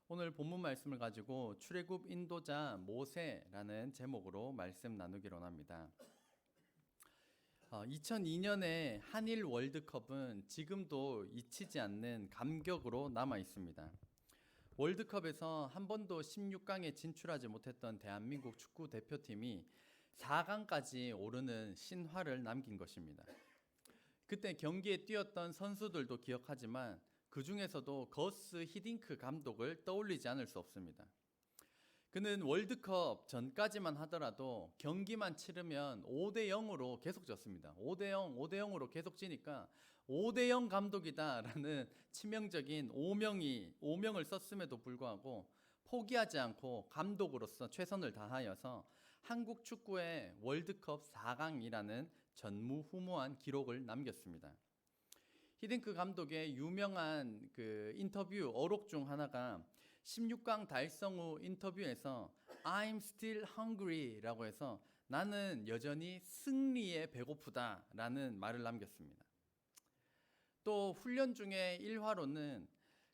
오늘 본문 말씀을 가지고 출애굽 인도자 모세라는 제목으로 말씀 나누기로 합니다. 2002년의 한일 월드컵은 지금도 잊히지 않는 감격으로 남아 있습니다. 월드컵에서 한 번도 16강에 진출하지 못했던 대한민국 축구 대표팀이 4강까지 오르는 신화를 남긴 것입니다. 그때 경기에 뛰었던 선수들도 기억하지만 그 중에서도 거스 히딩크 감독을 떠올리지 않을 수 없습니다. 그는 월드컵 전까지만 하더라도 경기만 치르면 5대0으로 계속 졌습니다. 5대0, 5대0으로 계속 지니까 5대0 감독이다라는 치명적인 오명을 썼음에도 불구하고 포기하지 않고 감독으로서 최선을 다하여서 한국 축구의 월드컵 4강이라는 전무후무한 기록을 남겼습니다. 히딩크 감독의 유명한 그 인터뷰 어록 중 하나가 16강 달성 후 인터뷰에서 I'm still hungry라고 해서 나는 여전히 승리에 배고프다라는 말을 남겼습니다. 또 훈련 중에 일화로는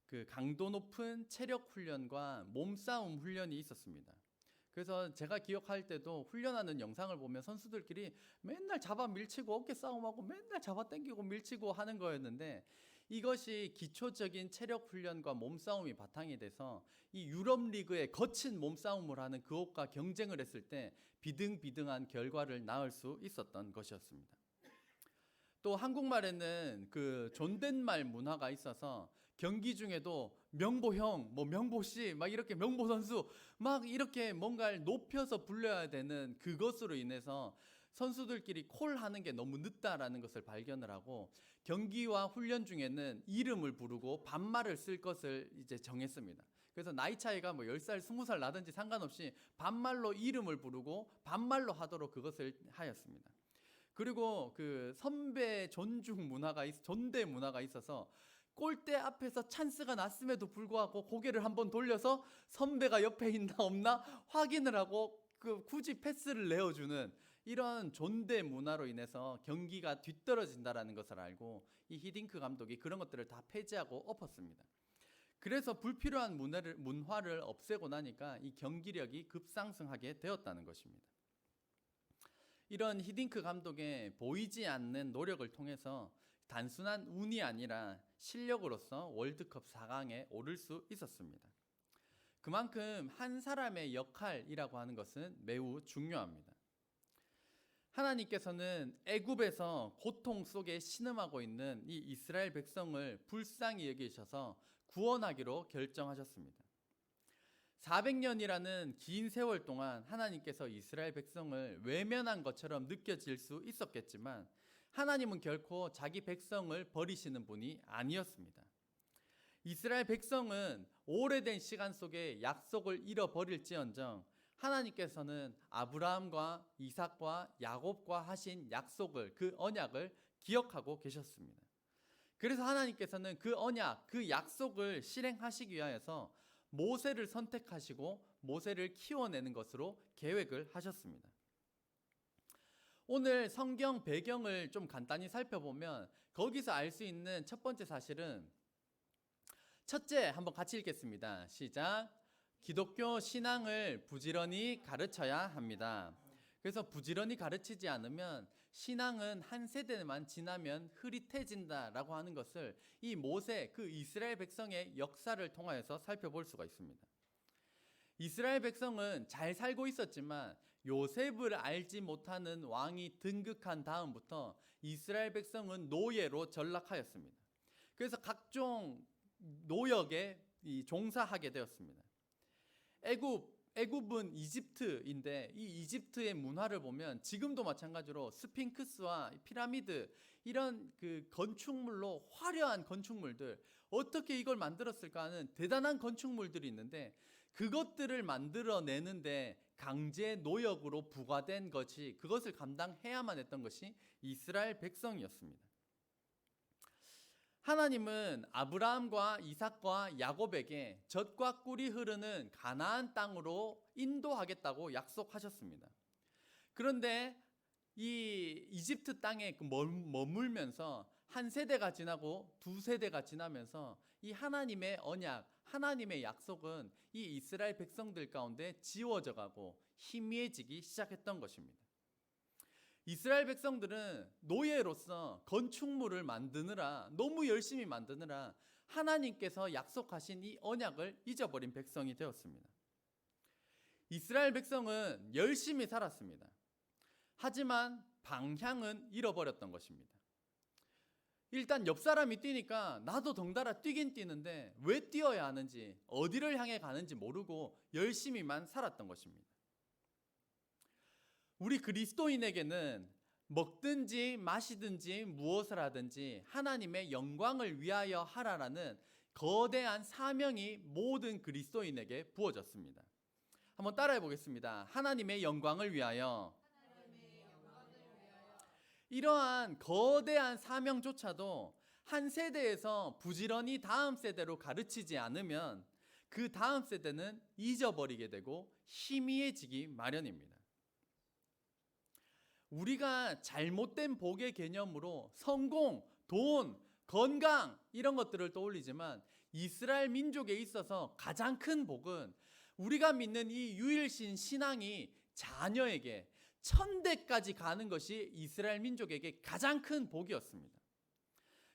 그 강도 높은 체력 훈련과 몸싸움 훈련이 있었습니다. 그래서 제가 기억할 때도 훈련하는 영상을 보면 선수들끼리 맨날 잡아 밀치고 어깨 싸움하고 맨날 잡아 당기고 밀치고 하는 거였는데, 이것이 기초적인 체력 훈련과 몸싸움이 바탕이 돼서 이 유럽 리그의 거친 몸싸움을 하는 그것과 경쟁을 했을 때 비등비등한 결과를 낳을 수 있었던 것이었습니다. 또 한국말에는 그 존댓말 문화가 있어서 경기 중에도 명보형, 명보씨, 막 이렇게 명보선수, 막 이렇게 뭔가를 높여서 불러야 되는 그것으로 인해서 선수들끼리 콜하는 게 너무 늦다라는 것을 발견을 하고 경기와 훈련 중에는 이름을 부르고 반말을 쓸 것을 이제 정했습니다. 그래서 나이 차이가 10살, 20살 나든지 상관없이 반말로 이름을 부르고 반말로 하도록 그것을 하였습니다. 그리고 그 선배 존중 문화가 존대 문화가 있어서 골대 앞에서 찬스가 났음에도 불구하고 고개를 한번 돌려서 선배가 옆에 있나 없나 확인을 하고 굳이 패스를 내어주는 이런 존대 문화로 인해서 경기가 뒤떨어진다라는 것을 알고 이 히딩크 감독이 그런 것들을 다 폐지하고 엎었습니다. 그래서 불필요한 문화를 없애고 나니까 이 경기력이 급상승하게 되었다는 것입니다. 이런 히딩크 감독의 보이지 않는 노력을 통해서 단순한 운이 아니라 실력으로서 월드컵 4강에 오를 수 있었습니다. 그만큼 한 사람의 역할이라고 하는 것은 매우 중요합니다. 하나님께서는 애굽에서 고통 속에 신음하고 있는 이 이스라엘 백성을 불쌍히 여기셔서 구원하기로 결정하셨습니다. 400년이라는 긴 세월 동안 하나님께서 이스라엘 백성을 외면한 것처럼 느껴질 수 있었겠지만 하나님은 결코 자기 백성을 버리시는 분이 아니었습니다. 이스라엘 백성은 오래된 시간 속에 약속을 잃어버릴지언정 하나님께서는 아브라함과 이삭과 야곱과 하신 약속을, 그 언약을 기억하고 계셨습니다. 그래서 하나님께서는 그 언약, 그 약속을 실행하시기 위하여서 모세를 선택하시고 모세를 키워내는 것으로 계획을 하셨습니다. 오늘 성경 배경을 좀 간단히 살펴보면 거기서 알 수 있는 첫 번째 사실은, 첫째, 한번 같이 읽겠습니다. 시작. 기독교 신앙을 부지런히 가르쳐야 합니다. 그래서 부지런히 가르치지 않으면 신앙은 한 세대만 지나면 흐릿해진다라고 하는 것을 이 모세, 그 이스라엘 백성의 역사를 통하여서 살펴볼 수가 있습니다. 이스라엘 백성은 잘 살고 있었지만 요셉을 알지 못하는 왕이 등극한 다음부터 이스라엘 백성은 노예로 전락하였습니다. 그래서 각종 노역에 종사하게 되었습니다. 애굽은 이집트인데 이 이집트의 문화를 보면 지금도 마찬가지로 스핑크스와 피라미드, 이런 그 건축물로 화려한 건축물들, 어떻게 이걸 만들었을까 하는 대단한 건축물들이 있는데 그것들을 만들어내는데 강제 노역으로 부과된 것이, 그것을 감당해야만 했던 것이 이스라엘 백성이었습니다. 하나님은 아브라함과 이삭과 야곱에게 젖과 꿀이 흐르는 가나안 땅으로 인도하겠다고 약속하셨습니다. 그런데 이 이집트 땅에 머물면서 한 세대가 지나고 두 세대가 지나면서 이 하나님의 언약, 하나님의 약속은 이 이스라엘 백성들 가운데 지워져 가고 희미해지기 시작했던 것입니다. 이스라엘 백성들은 노예로서 건축물을 만드느라 너무 열심히 만드느라 하나님께서 약속하신 이 언약을 잊어버린 백성이 되었습니다. 이스라엘 백성은 열심히 살았습니다. 하지만 방향은 잃어버렸던 것입니다. 일단 옆 사람이 뛰니까 나도 덩달아 뛰긴 뛰는데 왜 뛰어야 하는지, 어디를 향해 가는지 모르고 열심히만 살았던 것입니다. 우리 그리스도인에게는 먹든지 마시든지 무엇을 하든지 하나님의 영광을 위하여 하라라는 거대한 사명이 모든 그리스도인에게 부어졌습니다. 한번 따라해 보겠습니다. 하나님의 영광을 위하여. 이러한 거대한 사명조차도 한 세대에서 부지런히 다음 세대로 가르치지 않으면 그 다음 세대는 잊어버리게 되고 희미해지기 마련입니다. 우리가 잘못된 복의 개념으로 성공, 돈, 건강 이런 것들을 떠올리지만 이스라엘 민족에 있어서 가장 큰 복은 우리가 믿는 이 유일신 신앙이 자녀에게 천대까지 가는 것이 이스라엘 민족에게 가장 큰 복이었습니다.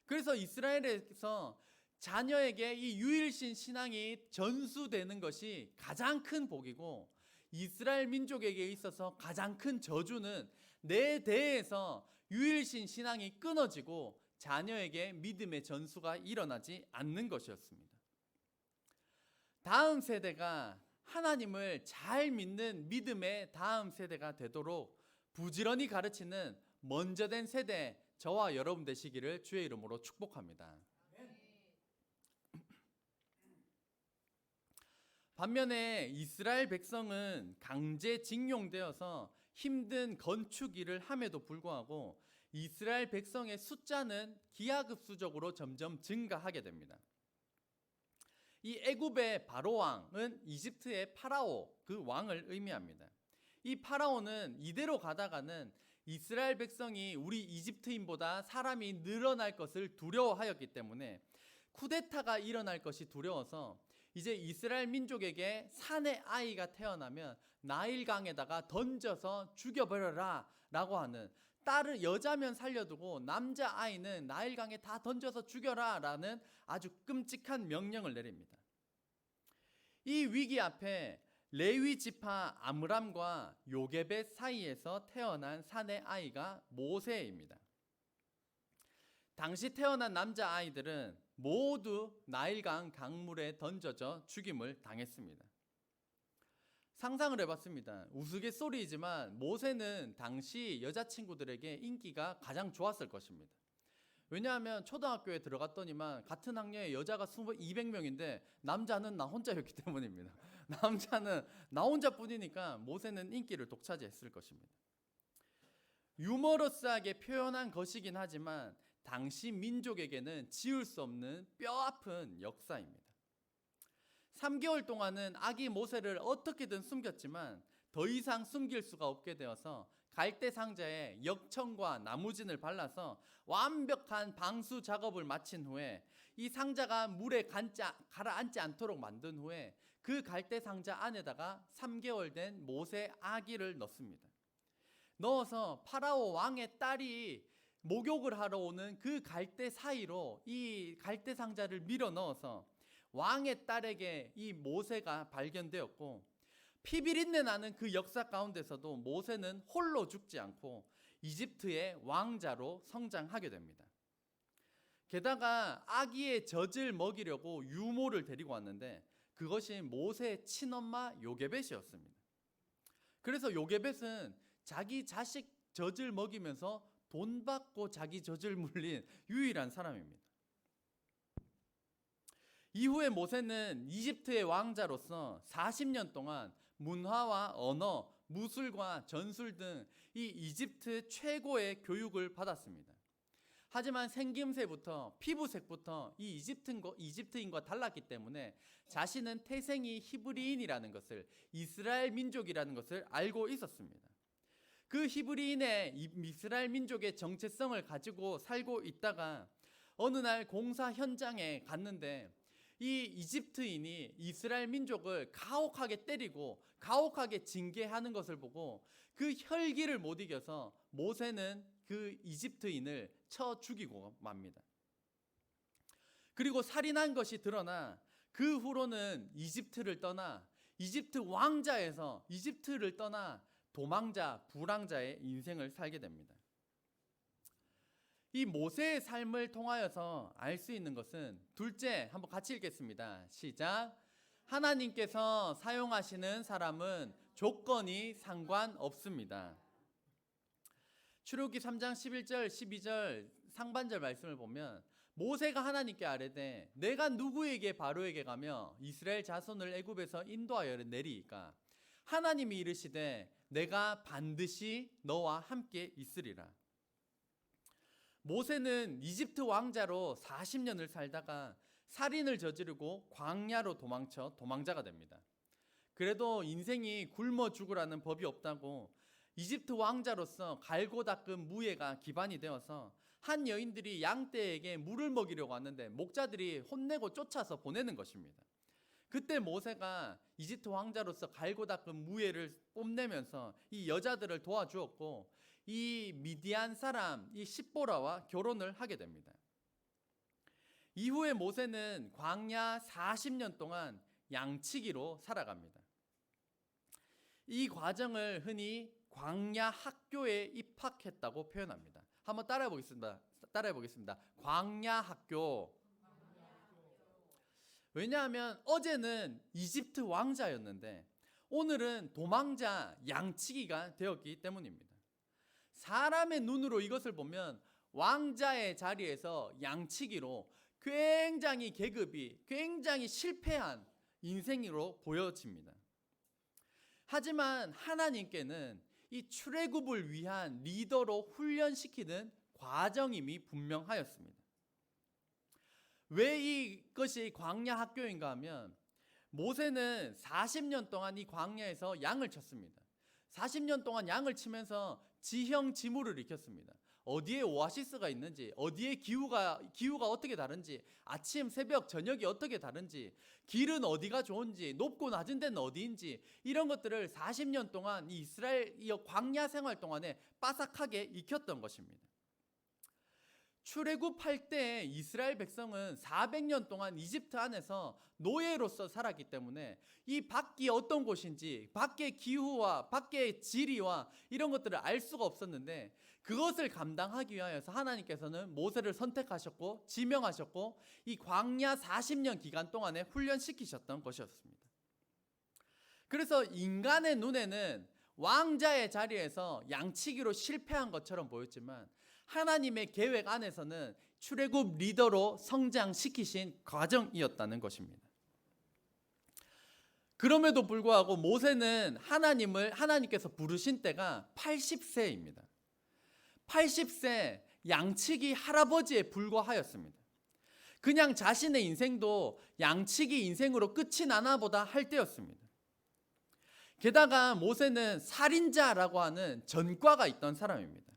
그래서 이스라엘에서 자녀에게 이 유일신 신앙이 전수되는 것이 가장 큰 복이고, 이스라엘 민족에게 있어서 가장 큰 저주는 내 대에서 유일신 신앙이 끊어지고 자녀에게 믿음의 전수가 일어나지 않는 것이었습니다. 다음 세대가 하나님을 잘 믿는 믿음의 다음 세대가 되도록 부지런히 가르치는 먼저 된 세대, 저와 여러분 되시기를 주의 이름으로 축복합니다. 반면에 이스라엘 백성은 강제징용되어서 힘든 건축 일을 함에도 불구하고 이스라엘 백성의 숫자는 기하급수적으로 점점 증가하게 됩니다. 이 애굽의 바로 왕은 이집트의 파라오, 그 왕을 의미합니다. 이 파라오는 이대로 가다가는 이스라엘 백성이 우리 이집트인보다 사람이 늘어날 것을 두려워하였기 때문에 쿠데타가 일어날 것이 두려워서 이제 이스라엘 민족에게 산의 아이가 태어나면 나일강에다가 던져서 죽여버려라 라고 하는, 딸을 여자면 살려두고 남자 아이는 나일강에 다 던져서 죽여라 라는 아주 끔찍한 명령을 내립니다. 이 위기 앞에 레위 지파 아므람과 요게벳 사이에서 태어난 산의 아이가 모세입니다. 당시 태어난 남자 아이들은 모두 나일강 강물에 던져져 죽임을 당했습니다. 상상을 해봤습니다. 우스갯소리이지만 모세는 당시 여자친구들에게 인기가 가장 좋았을 것입니다. 왜냐하면 초등학교에 들어갔더니만 같은 학년에 여자가 200명인데 남자는 나 혼자였기 때문입니다. 남자는 나 혼자뿐이니까 모세는 인기를 독차지했을 것입니다. 유머러스하게 표현한 것이긴 하지만 당시 민족에게는 지울 수 없는 뼈아픈 역사입니다. 3개월 동안은 아기 모세를 어떻게든 숨겼지만 더 이상 숨길 수가 없게 되어서 갈대 상자에 역청과 나무진을 발라서 완벽한 방수 작업을 마친 후에 이 상자가 물에 가라앉지 않도록 만든 후에 그 갈대 상자 안에다가 3개월 된 모세 아기를 넣습니다. 넣어서 파라오 왕의 딸이 목욕을 하러 오는 그 갈대 사이로 이 갈대 상자를 밀어 넣어서 왕의 딸에게 이 모세가 발견되었고, 피비린내 나는 그 역사 가운데서도 모세는 홀로 죽지 않고 이집트의 왕자로 성장하게 됩니다. 게다가 아기의 젖을 먹이려고 유모를 데리고 왔는데 그것이 모세의 친엄마 요게벳이었습니다. 그래서 요게벳은 자기 자식 젖을 먹이면서 돈 받고 자기 젖을 물린 유일한 사람입니다. 이후에 모세는 이집트의 왕자로서 40년 동안 문화와 언어, 무술과 전술 등 이 이집트 최고의 교육을 받았습니다. 하지만 생김새부터 피부색부터 이 이집트인과 달랐기 때문에 자신은 태생이 히브리인이라는 것을, 이스라엘 민족이라는 것을 알고 있었습니다. 그 히브리인의 이스라엘 민족의 정체성을 가지고 살고 있다가 어느 날 공사 현장에 갔는데 이 이집트인이 이스라엘 민족을 가혹하게 때리고 가혹하게 징계하는 것을 보고 그 혈기를 못 이겨서 모세는 그 이집트인을 쳐 죽이고 맙니다. 그리고 살인한 것이 드러나 그 후로는 이집트를 떠나 이집트 왕자에서 이집트를 떠나 도망자, 불황자의 인생을 살게 됩니다. 이 모세의 삶을 통하여서 알 수 있는 것은 둘째, 한번 같이 읽겠습니다. 시작. 하나님께서 사용하시는 사람은 조건이 상관없습니다. 출애굽기 3장 11절 12절 상반절 말씀을 보면 모세가 하나님께 아뢰되 내가 누구에게 바로에게 가며 이스라엘 자손을 애굽에서 인도하여 내리이까 하나님이 이르시되 내가 반드시 너와 함께 있으리라. 모세는 이집트 왕자로 40년을 살다가 살인을 저지르고 광야로 도망쳐 도망자가 됩니다. 그래도 인생이 굶어 죽으라는 법이 없다고 이집트 왕자로서 갈고 닦은 무예가 기반이 되어서 한 여인들이 양떼에게 물을 먹이려고 하는데 목자들이 혼내고 쫓아서 보내는 것입니다. 그때 모세가 이집트 왕자로서 갈고 닦은 무예를 뽐내면서 이 여자들을 도와주었고 이 미디안 사람 이 십보라와 결혼을 하게 됩니다. 이후에 모세는 광야 40년 동안 양치기로 살아갑니다. 이 과정을 흔히 광야 학교에 입학했다고 표현합니다. 한번 따라해 보겠습니다. 광야 학교. 왜냐하면 어제는 이집트 왕자였는데 오늘은 도망자 양치기가 되었기 때문입니다. 사람의 눈으로 이것을 보면 왕자의 자리에서 양치기로 굉장히 계급이 굉장히 실패한 인생으로 보여집니다. 하지만 하나님께는 이 출애굽을 위한 리더로 훈련시키는 과정임이 분명하였습니다. 왜 이것이 광야 학교인가 하면 모세는 40년 동안 이 광야에서 양을 쳤습니다. 40년 동안 양을 치면서 지형지물을 익혔습니다. 어디에 오아시스가 있는지, 어디에 기후가 어떻게 다른지, 아침, 새벽, 저녁이 어떻게 다른지, 길은 어디가 좋은지, 높고 낮은 데는 어디인지 이런 것들을 40년 동안 이 이스라엘 광야 생활 동안에 빠삭하게 익혔던 것입니다. 출애굽할 때 이스라엘 백성은 400년 동안 이집트 안에서 노예로서 살았기 때문에 이 밖이 어떤 곳인지 밖의 기후와 밖의 지리와 이런 것들을 알 수가 없었는데 그것을 감당하기 위하여서 하나님께서는 모세를 선택하셨고 지명하셨고 이 광야 40년 기간 동안에 훈련시키셨던 것이었습니다. 그래서 인간의 눈에는 왕자의 자리에서 양치기로 실패한 것처럼 보였지만 하나님의 계획 안에서는 출애굽 리더로 성장시키신 과정이었다는 것입니다. 그럼에도 불구하고 모세는 하나님께서 부르신 때가 80세입니다. 80세 양치기 할아버지에 불과하였습니다. 그냥 자신의 인생도 양치기 인생으로 끝이 나나 보다 할 때였습니다. 게다가 모세는 살인자라고 하는 전과가 있던 사람입니다.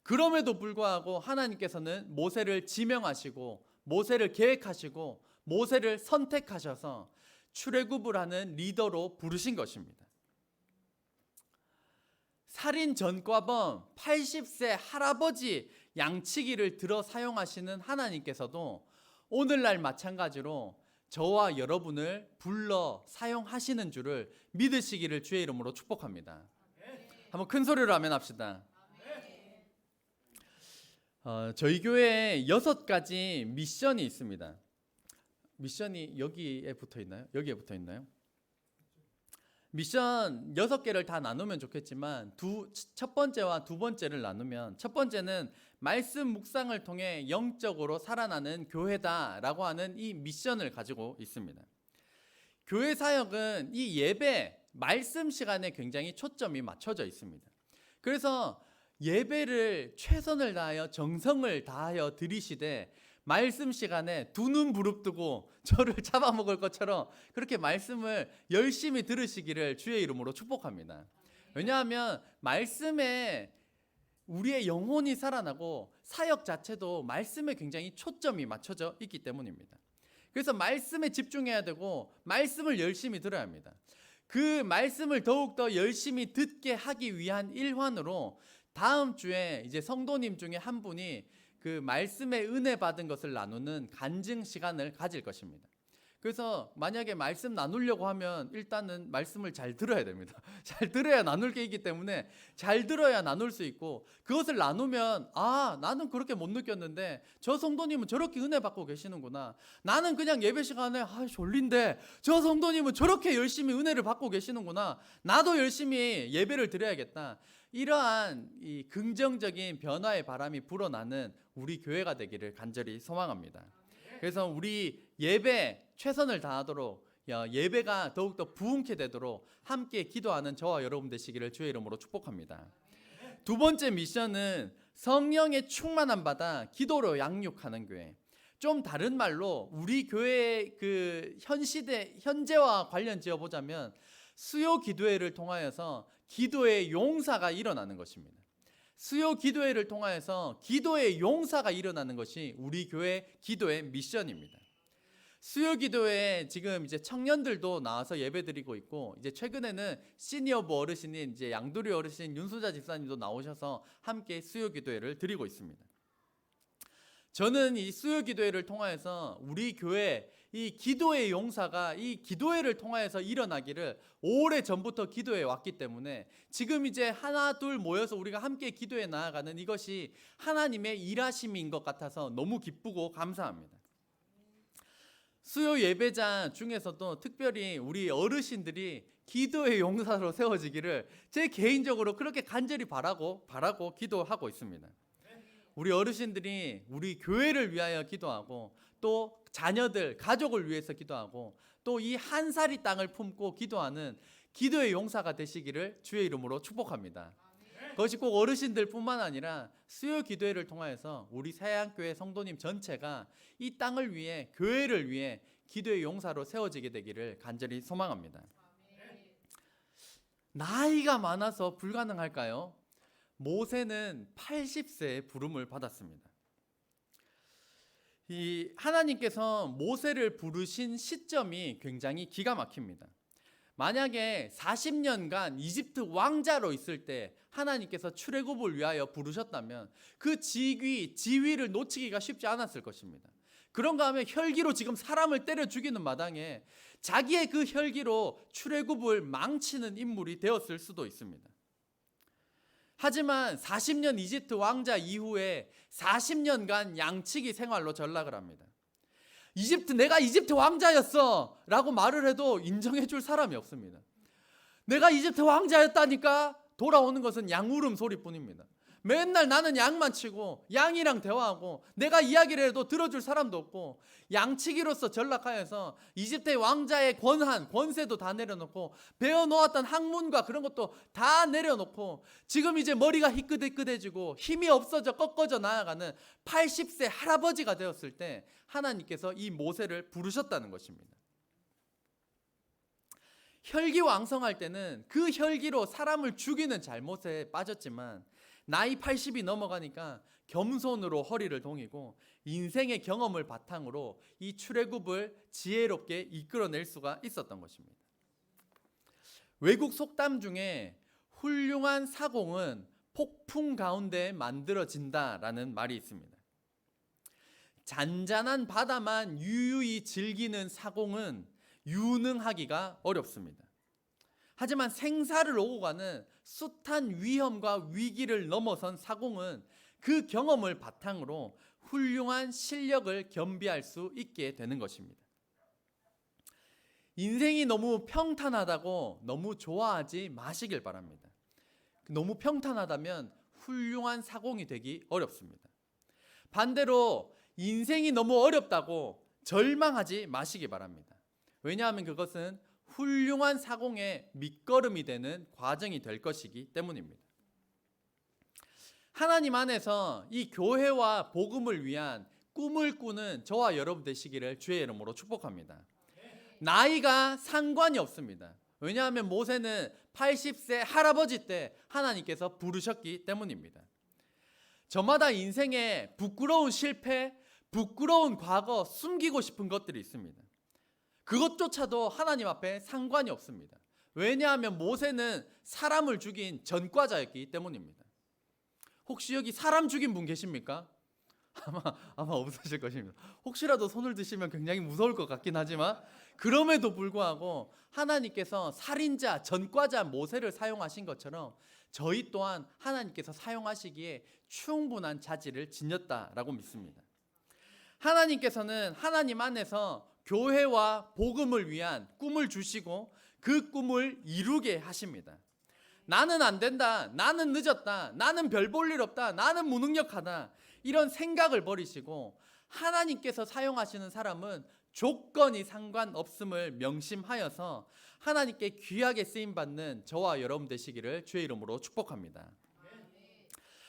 그럼에도 불구하고 하나님께서는 모세를 지명하시고 모세를 계획하시고 모세를 선택하셔서 출애굽을 하는 리더로 부르신 것입니다. 살인 전과범 80세 할아버지 양치기를 들어 사용하시는 하나님께서도 오늘날 마찬가지로 저와 여러분을 불러 사용하시는 줄을 믿으시기를 주의 이름으로 축복합니다. 한번 큰 소리로 아멘 합시다. 저희 교회에 6가지 미션이 있습니다. 미션이 여기에 붙어 있나요? 여기에 붙어 있나요? 미션 6개를 다 나누면 좋겠지만 첫 번째와 두 번째를 나누면 첫 번째는 말씀 묵상을 통해 영적으로 살아나는 교회다라고 하는 이 미션을 가지고 있습니다. 교회 사역은 이 예배, 말씀 시간에 굉장히 초점이 맞춰져 있습니다. 그래서 예배를 최선을 다하여 정성을 다하여 드리시되 말씀 시간에 두 눈 부릅뜨고 저를 잡아먹을 것처럼 그렇게 말씀을 열심히 들으시기를 주의 이름으로 축복합니다. 왜냐하면 말씀에 우리의 영혼이 살아나고 사역 자체도 말씀에 굉장히 초점이 맞춰져 있기 때문입니다. 그래서 말씀에 집중해야 되고 말씀을 열심히 들어야 합니다. 그 말씀을 더욱더 열심히 듣게 하기 위한 일환으로 다음 주에 이제 성도님 중에 한 분이 그 말씀의 은혜 받은 것을 나누는 간증 시간을 가질 것입니다. 그래서 만약에 말씀 나누려고 하면 일단은 말씀을 잘 들어야 됩니다. 잘 들어야 나눌 게 있기 때문에 잘 들어야 나눌 수 있고, 그것을 나누면 나는 그렇게 못 느꼈는데 저 성도님은 저렇게 은혜 받고 계시는구나. 나는 그냥 예배 시간에 졸린데 저 성도님은 저렇게 열심히 은혜를 받고 계시는구나. 나도 열심히 예배를 드려야겠다. 이러한 이 긍정적인 변화의 바람이 불어나는 우리 교회가 되기를 간절히 소망합니다. 그래서 우리 예배 최선을 다하도록 예배가 더욱더 부흥케 되도록 함께 기도하는 저와 여러분 되시기를 주의 이름으로 축복합니다. 두 번째 미션은 성령의 충만함 받아 기도로 양육하는 교회. 좀 다른 말로 우리 교회의 그 현재와 관련 지어보자면 수요 기도회를 통하여서 기도의 용사가 일어나는 것입니다. 수요 기도회를 통하여서 기도의 용사가 일어나는 것이 우리 교회 기도의 미션입니다. 수요 기도회에 지금 이제 청년들도 나와서 예배드리고 있고, 이제 최근에는 시니어부 어르신인 이제 양도리 어르신 윤수자 집사님도 나오셔서 함께 수요 기도회를 드리고 있습니다. 저는 이 수요 기도회를 통하여서 우리 교회 이 기도의 용사가 이 기도회를 통하여서 일어나기를 오래 전부터 기도해 왔기 때문에 지금 이제 하나 둘 모여서 우리가 함께 기도해 나아가는 이것이 하나님의 일하심인 것 같아서 너무 기쁘고 감사합니다. 수요 예배자 중에서도 특별히 우리 어르신들이 기도의 용사로 세워지기를 제 개인적으로 그렇게 간절히 바라고 기도하고 있습니다. 우리 어르신들이 우리 교회를 위하여 기도하고 또 자녀들, 가족을 위해서 기도하고 또 이 한 사리 땅을 품고 기도하는 기도의 용사가 되시기를 주의 이름으로 축복합니다. 그것이 꼭 어르신들뿐만 아니라 수요 기도회를 통하여서 우리 새하얀교회 성도님 전체가 이 땅을 위해, 교회를 위해 기도의 용사로 세워지게 되기를 간절히 소망합니다. 나이가 많아서 불가능할까요? 모세는 80세에 부름을 받았습니다. 이 하나님께서 모세를 부르신 시점이 굉장히 기가 막힙니다. 만약에 40년간 이집트 왕자로 있을 때 하나님께서 출애굽을 위하여 부르셨다면 그 지위를 놓치기가 쉽지 않았을 것입니다. 그런가 하면 혈기로 지금 사람을 때려 죽이는 마당에 자기의 그 혈기로 출애굽을 망치는 인물이 되었을 수도 있습니다. 하지만 40년 이집트 왕자 이후에 40년간 양치기 생활로 전락을 합니다. 내가 이집트 왕자였어 라고 말을 해도 인정해 줄 사람이 없습니다. 내가 이집트 왕자였다니까 돌아오는 것은 양 울음 소리뿐입니다. 맨날 나는 양만 치고 양이랑 대화하고 내가 이야기를 해도 들어줄 사람도 없고 양치기로서 전락하여서 이집트의 왕자의 권세도 다 내려놓고 배워놓았던 학문과 그런 것도 다 내려놓고 지금 이제 머리가 희끗희끗해지고 힘이 없어져 꺾어져 나아가는 80세 할아버지가 되었을 때 하나님께서 이 모세를 부르셨다는 것입니다. 혈기왕성할 때는 그 혈기로 사람을 죽이는 잘못에 빠졌지만 나이 80이 넘어가니까 겸손으로 허리를 동이고 인생의 경험을 바탕으로 이 출애굽을 지혜롭게 이끌어낼 수가 있었던 것입니다. 외국 속담 중에 훌륭한 사공은 폭풍 가운데 만들어진다라는 말이 있습니다. 잔잔한 바다만 유유히 즐기는 사공은 유능하기가 어렵습니다. 하지만 생사를 오고 가는 숱한 위험과 위기를 넘어선 사공은 그 경험을 바탕으로 훌륭한 실력을 겸비할 수 있게 되는 것입니다. 인생이 너무 평탄하다고 너무 좋아하지 마시길 바랍니다. 너무 평탄하다면 훌륭한 사공이 되기 어렵습니다. 반대로 인생이 너무 어렵다고 절망하지 마시기 바랍니다. 왜냐하면 그것은 훌륭한 사공의 밑거름이 되는 과정이 될 것이기 때문입니다. 하나님 안에서 이 교회와 복음을 위한 꿈을 꾸는 저와 여러분 되시기를 주의 이름으로 축복합니다. 나이가 상관이 없습니다. 왜냐하면 모세는 80세 할아버지 때 하나님께서 부르셨기 때문입니다. 저마다 인생에 부끄러운 실패, 부끄러운 과거, 숨기고 싶은 것들이 있습니다. 그것조차도 하나님 앞에 상관이 없습니다. 왜냐하면 모세는 사람을 죽인 전과자였기 때문입니다. 혹시 여기 사람 죽인 분 계십니까? 아마 없으실 것입니다. 혹시라도 손을 드시면 굉장히 무서울 것 같긴 하지만 그럼에도 불구하고 하나님께서 살인자, 전과자 모세를 사용하신 것처럼 저희 또한 하나님께서 사용하시기에 충분한 자질을 지녔다라고 믿습니다. 하나님께서는 하나님 안에서 교회와 복음을 위한 꿈을 주시고 그 꿈을 이루게 하십니다. 나는 안 된다, 나는 늦었다, 나는 별 볼 일 없다, 나는 무능력하다, 이런 생각을 버리시고 하나님께서 사용하시는 사람은 조건이 상관없음을 명심하여서 하나님께 귀하게 쓰임받는 저와 여러분 되시기를 주의 이름으로 축복합니다.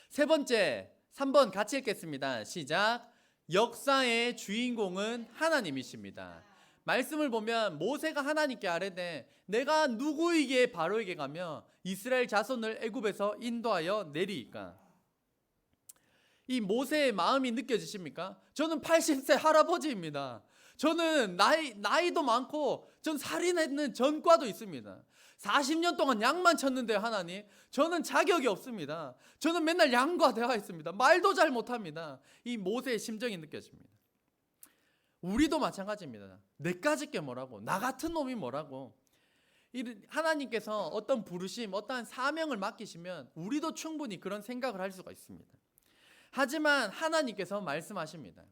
세 번째, 3번 같이 읽겠습니다. 시작. 역사의 주인공은 하나님이십니다. 말씀을 보면 모세가 하나님께 아뢰되 내가 누구에게 바로에게 가며 이스라엘 자손을 애굽에서 인도하여 내리이까. 이 모세의 마음이 느껴지십니까? 저는 80세 할아버지입니다. 저는 나이도 많고 전 살인했는 전과도 있습니다. 40년 동안 양만 쳤는데 하나님, 저는 자격이 없습니다. 저는 맨날 양과 대화했습니다. 말도 잘 못합니다. 이 모세의 심정이 느껴집니다. 우리도 마찬가지입니다. 내까짓 게 뭐라고, 나 같은 놈이 뭐라고. 하나님께서 어떤 부르심, 어떠한 사명을 맡기시면 우리도 충분히 그런 생각을 할 수가 있습니다. 하지만 하나님께서 말씀하십니다.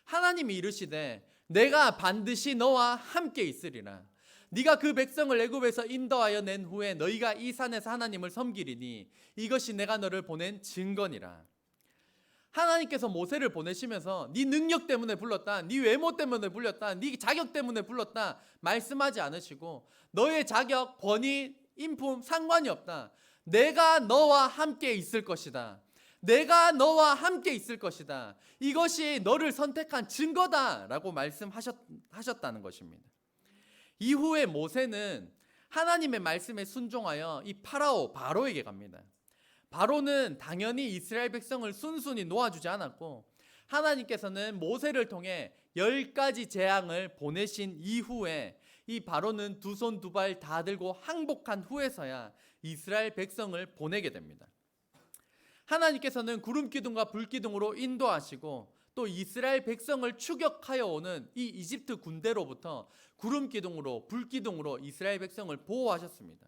하나님이 이르시되 내가 반드시 너와 함께 있으리라. 네가 그 백성을 애굽에서 인도하여 낸 후에 너희가 이 산에서 하나님을 섬기리니 이것이 내가 너를 보낸 증거니라. 하나님께서 모세를 보내시면서 네 능력 때문에 불렀다, 네 외모 때문에 불렀다, 네 자격 때문에 불렀다 말씀하지 않으시고 너의 자격, 권위, 인품 상관이 없다. 내가 너와 함께 있을 것이다. 내가 너와 함께 있을 것이다. 이것이 너를 선택한 증거다라고 말씀하셨다는 것입니다. 이후에 모세는 하나님의 말씀에 순종하여 이 바로에게 갑니다. 바로는 당연히 이스라엘 백성을 순순히 놓아주지 않았고 하나님께서는 모세를 통해 10가지 재앙을 보내신 이후에 이 바로는 두 손 두 발 다 들고 항복한 후에서야 이스라엘 백성을 보내게 됩니다. 하나님께서는 구름 기둥과 불 기둥으로 인도하시고 또 이스라엘 백성을 추격하여 오는 이 이집트 군대로부터 구름 기둥으로 불 기둥으로 이스라엘 백성을 보호하셨습니다.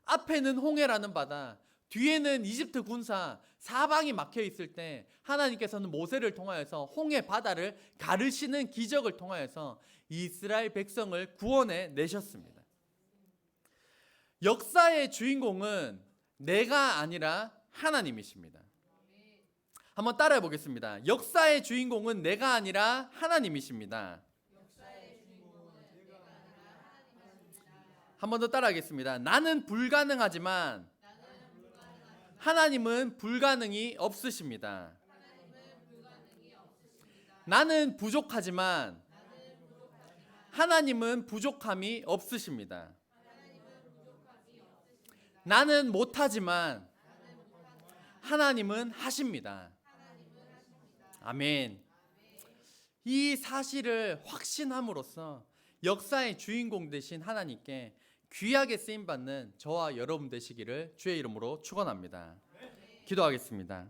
앞에는 홍해라는 바다, 뒤에는 이집트 군사 사방이 막혀 있을 때 하나님께서는 모세를 통하여서 홍해 바다를 가르시는 기적을 통하여서 이스라엘 백성을 구원해 내셨습니다. 역사의 주인공은 내가 아니라 하나님이십니다. 한번 따라해 보겠습니다. 역사의 주인공은 내가 아니라 하나님이십니다. 한 번 더 따라하겠습니다. 나는 불가능하지만 하나님은 불가능이 없으십니다. 나는 부족하지만 하나님은 부족함이 없으십니다. 나는 못하지만 하나님은 하십니다. 아멘. 이 사실을 확신함으로써 역사의 주인공 되신 하나님께 귀하게 쓰임받는 저와 여러분 되시기를 주의 이름으로 축원합니다. 기도하겠습니다.